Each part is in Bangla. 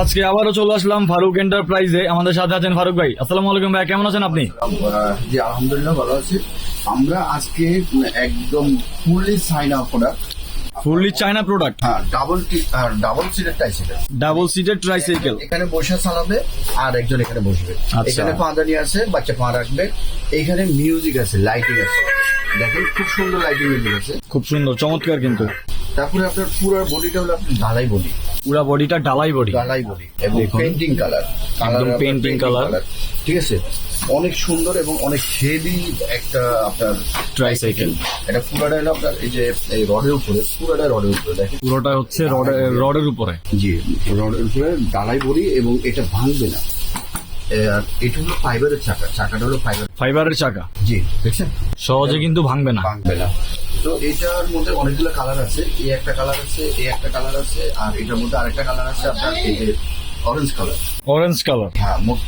আজকে আবারও চলে আসলাম ফারুক এন্টারপ্রাইজে। আমাদের সাথে আছেন ফারুক ভাই। আসসালামু আলাইকুম ভাই, কেমন আছেন আপনি? জি আলহামদুলিল্লাহ ভালো আছি। আমরা আজকে একদম fully China product, fully China product, হ্যাঁ ডাবল সিটের ট্রাইসাইকেল, ডাবল সিটের ট্রাইসাইকেল। এখানে বসে চালাবে আর একজন এখানে বসবে। আচ্ছা। এখানে পাদানি আছে, বাচ্চা পা রাখবে। এখানে মিউজিক আছে, লাইটিং আছে, দেখেন খুব সুন্দর লাইটিং মিউজিক আছে, খুব সুন্দর চমৎকার। কিন্তু তারপরে আপনার পুরো বডিটা হলো আপনার ঢালাই বডি, পুরা বডিটা ডালাই বডি, ঢালাই বডি এবং পেন্টিং কালার, পেন্টিং কালার, ঠিক আছে। অনেক সুন্দর এবং অনেক হেভি একটা আপনার ট্রাইসাইকেল। এটা পুরোটা হলো আপনার এই যে এই রডের উপরে, পুরোটা রডের উপরে দেখেন, পুরোটা হচ্ছে রডের উপরে। জি রডের উপরে ডালাই বডি এবং এটা ভাঙবে না। আর এটা হলো ফাইবারের চাকা, চাকাটা হলো ফাইবারের চাকা। জি দেখছেন, সহজে কিন্তু ভাঙবে না। ভাঙবে না। তো এটার মধ্যে অনেকগুলো কালার আছে, এই একটা কালার আছে, এই একটা কালার আছে, আর এটার মধ্যে আরেকটা কালার আছে আপনার এই যে অরেঞ্জ কালার। অরেঞ্জ কালার, হ্যাঁ মোট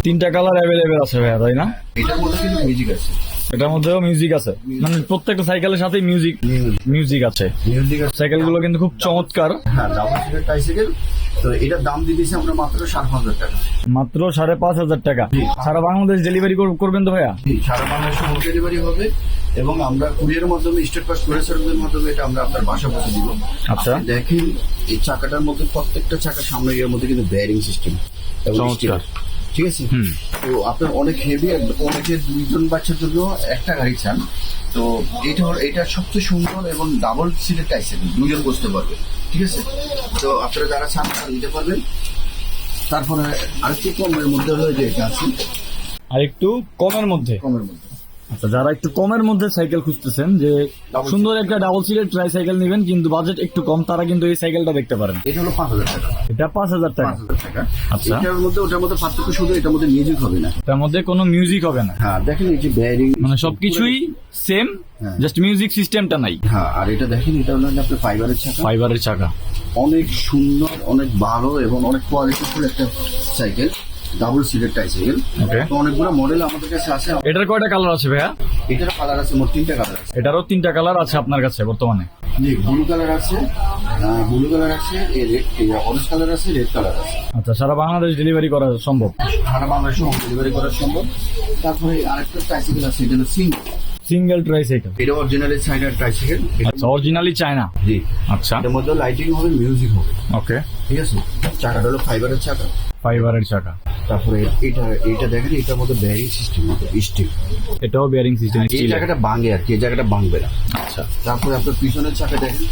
তিনটা কালার অ্যাভেলেবেল আছে ভাইয়া, তাই না? এটার মধ্যে কিন্তু মিউজিক আছে, এটার মধ্যেও মিউজিক আছে, মানে প্রত্যেকটা সাইকেলের সাথে মিউজিক আছে। সাইকেল গুলো কিন্তু খুব চমৎকার। হ্যাঁ ডাবল সিটের ট্রাইসাইকেল। তো এটার দাম দিতেছি আমরা মাত্র 5,500 টাকা। মাত্র 5,500 টাকা। সারা বাংলাদেশ ডেলিভারি করবেন তো ভাইয়া? সারা বাংলাদেশে হোম ডেলিভারি হবে এবং আমরা কুরিয়ারের মাধ্যমে, স্টেট ফার্স্ট কুরিয়ার সার্ভিসের মাধ্যমে এটা আমরা আপনার বাসা পৌঁছে দিব। আচ্ছা। আপনি দেখেন এই চাকাটার মধ্যে, প্রত্যেকটা চাকা সামনে এর মধ্যে কিন্তু বেয়ারিং সিস্টেম এবং চমৎকার। ঠিক আছে। তো আপনার অনেক হেভি, অনেকে দুইজন বাচ্চার জন্য একটা গাড়ি চান, তো এটা সবচেয়ে সুন্দর এবং ডাবল সিটের ট্রাইসাইকেল, দুইজন বসতে পারবে। ঠিক আছে। তো আপনারা যারা চান তারা নিতে পারবেন। তারপরে আরেকটু কমের মধ্যে হলো যে এটা আছে, আর একটু কমের মধ্যে। আচ্ছা, যারা একটু কমের মধ্যে সাইকেল খুঁজতেছেন, যে সুন্দর একটা ডাবল সিটের ট্রাইসাইকেল নেবেন কিন্তু বাজেট একটু কম, তারা কিন্তু এই সাইকেলটা দেখতে পারেন। এটা হলো 5,000 টাকা। এটা 5,000 টাকা। আচ্ছা। এটার মধ্যে ওটার মধ্যে পার্থক্য শুধু এটার মধ্যে মিউজিক হবে না, তার মধ্যে কোনো মিউজিক হবে না। হ্যাঁ দেখেন এই যে বেয়ারিং, মানে সবকিছুই সেম, জাস্ট মিউজিক সিস্টেমটা নাই। হ্যাঁ আর এটা দেখেন, এটা হলো আপনার ফাইবারের চাকা, ফাইবারের চাকা। অনেক সুন্দর, অনেক ভালো এবং অনেক কোয়ালিটিফুল একটা সাইকেল, ডাবল সিটের ট্রাইসাইকেল। তো অনেকগুলো মডেল আমাদের কাছে আছে। এটার কয়টা কালার আছে ভাইয়া? এটার কালার আছে মোট 3টা কালার আছে। এটারও 3টা কালার আছে আপনার কাছে বর্তমানে? জি ব্লু কালার আছে, অরেঞ্জ কালার আছে, রেড কালার আছে। আচ্ছা, সারা বাংলাদেশ ডেলিভারি করা সম্ভব? সারা বাংলাদেশে হোম ডেলিভারি করা সম্ভব। তারপরে আরেকটা ট্রাইসাইকেল আছে, এটা হলো সিঙ্গেল ট্রাইসাইকেল। এটা অরিজিনালি চায়নার ট্রাইসাইকেল। আচ্ছা, অরিজিনালি চায়না। জি। আচ্ছা। এর মধ্যে লাইটিং হবে, মিউজিক হবে। ওকে, ঠিক আছে। চাকাটা হলো ফাইবারের চাকা। ফাইবারের চাকা। তারপরে এটা দেখেন, এটার মধ্যে বেয়ারিং সিস্টেম হবে, স্টিল। এটাও বেয়ারিং সিস্টেম। এই জায়গাটা ভাঙে আর কি, এই জায়গাটা ভাঙবে না। আচ্ছা। তারপরে আপনার পিছনের চাকা দেখেন,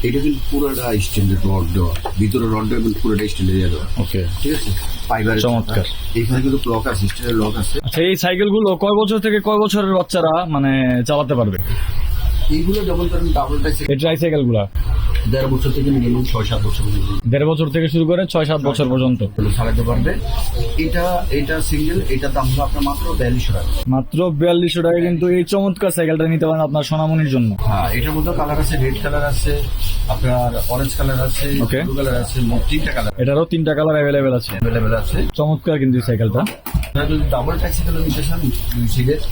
এটা কিন্তু পুরোটা স্টিলের রড দেওয়া, ভিতরে রড দেওয়া এবং পুরোটা স্টিলের দেওয়া। ওকে, ঠিক আছে। ফাইবারের চমৎকার। এখানে কিন্তু লক আছে, স্টিলের লক আছে। আচ্ছা, এই সাইকেল গুলো কয় বছর থেকে কয় বছরের বাচ্চারা মানে চালাতে পারবে? এইগুলো যেমন ধরেন ডাবল এই ট্রাইসাইকেল গুলা 1.5 বছর থেকে মিনিমাম 6-7 বছর পর্যন্ত, 1.5 বছর থেকে শুরু করে 6-7 বছর পর্যন্ত চালাতে পারবে। এটা সিঙ্গেল, এটার দাম হলো আপনার মাত্র 4200 টাকা। মাত্র 4200 টাকা। কিন্তু এই চমৎকার সাইকেলটা নিতে পারেন আপনার সোনামণির জন্য। হ্যাঁ এটার মধ্যে কালার আছে, রেড কালার আছে, আপনার অরেঞ্জ কালার আছে, ব্লু কালার আছে, মোট 3টা কালার। এটারও 3টা কালার অ্যাভেলেবেল আছে। চমৎকার কিন্তু এই সাইকেলটা। আপনারা যদি ডাবল ট্রাইসাইকেল নিতে চান, সিটের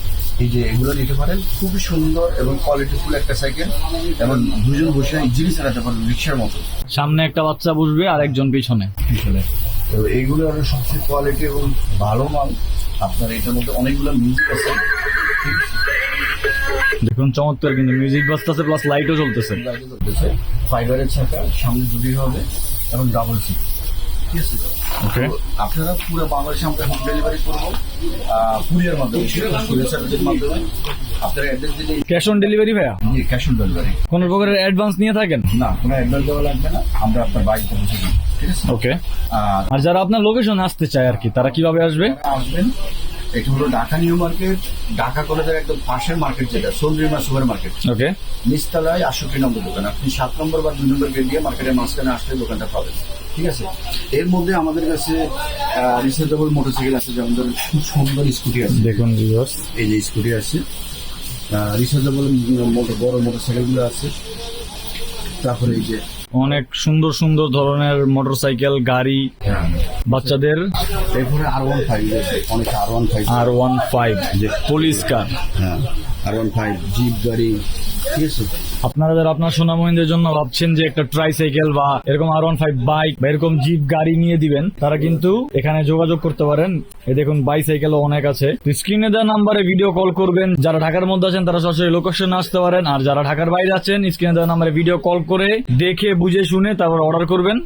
এই যে এগুলো নিতে পারেন। খুবই সুন্দর এবং কোয়ালিটিফুল একটা সাইকেল, এবং দুজন বসে ইজিলি চালাতে পারবেন রিক্সার মতো। সামনে একটা বাচ্চা বসবে আর একজন পিছনে। তো এইগুলো হলো সবচেয়ে কোয়ালিটি এবং ভালো মাল। আপনার এটার মধ্যে অনেকগুলো মিউজিক আছে, দেখুন চমৎকার কিন্তু মিউজিক বাজতেছে, প্লাস লাইটও চলতেছে। ফাইবারের চাকা, সামনে দুটি হবে এবং ডাবল সিট। ঠিক আছে। ওকে। আপনারা পুরো বাংলাদেশে আমরা হোম ডেলিভারি করবো কুরিয়ার মাধ্যমে, কুরিয়ার সার্ভিসের মাধ্যমে। আপনারা অ্যাড্রেস দিলে ক্যাশ অন ডেলিভারি ভাইয়া? Cash on delivery. কোনো প্রকারের অ্যাডভান্স নিয়ে থাকেন? না, কোনো অ্যাডভান্স দেওয়া লাগবে না, আমরা আপনার বাড়িতে পৌঁছে দিই। ঠিক আছে। ওকে। আর যারা আপনার লোকেশনে আসতে চায় আর কি, তারা কিভাবে আসবে? আসবেন, এটা হলো ঢাকা নিউ মার্কেট, ঢাকা কলেজের একদম পাশের মার্কেট, যেটা সন্দ্রিমা সুপার মার্কেট। ওকে। নিচতলায় 68 নম্বর দোকান। আপনি 7 নম্বর বা 2 নম্বর গেট দিয়ে মার্কেটের মাঝখানে আসলে দোকানটা পাবেন। ঠিক আছে। এর মধ্যে আমাদের কাছে রিচার্জেবল মোটরসাইকেল আছে, যেমন ধরুন খুব সুন্দর স্কুটি আছে। দেখুন ভিউয়ার্স, এই যে স্কুটি আছে, রিচার্জেবল বড় মোটরসাইকেল আছে। তারপরে এই যে অনেক সুন্দর সুন্দর ধরনের মোটরসাইকেল, গাড়ি, বাচ্চাদের। এরপরে R15 আছে, অনেক R15, R15 যে পুলিশ কার। হ্যাঁ R15 জিপ গাড়ি, ঠিক আছে। আপনারা যারা আপনার সোনামহিনদের জন্য ভাবছেন যে একটা ট্রাইসাইকেল বা এরকম R15 বাইক বা এরকম জিপ গাড়ি নিয়ে দিবেন, তারা কিন্তু এখানে যোগাযোগ করতে পারেন। এই দেখুন বাইসাইকেলও অনেক আছে। স্ক্রিনে দেওয়া নাম্বারে ভিডিও কল করবেন। যারা ঢাকার মধ্যে আছেন তারা সরাসরি লোকেশনে আসতে পারেন, আর যারা ঢাকার বাইরে আছেন স্ক্রিনে দেওয়া নাম্বারে ভিডিও কল করে দেখে বুঝে শুনে তারপর অর্ডার করবেন।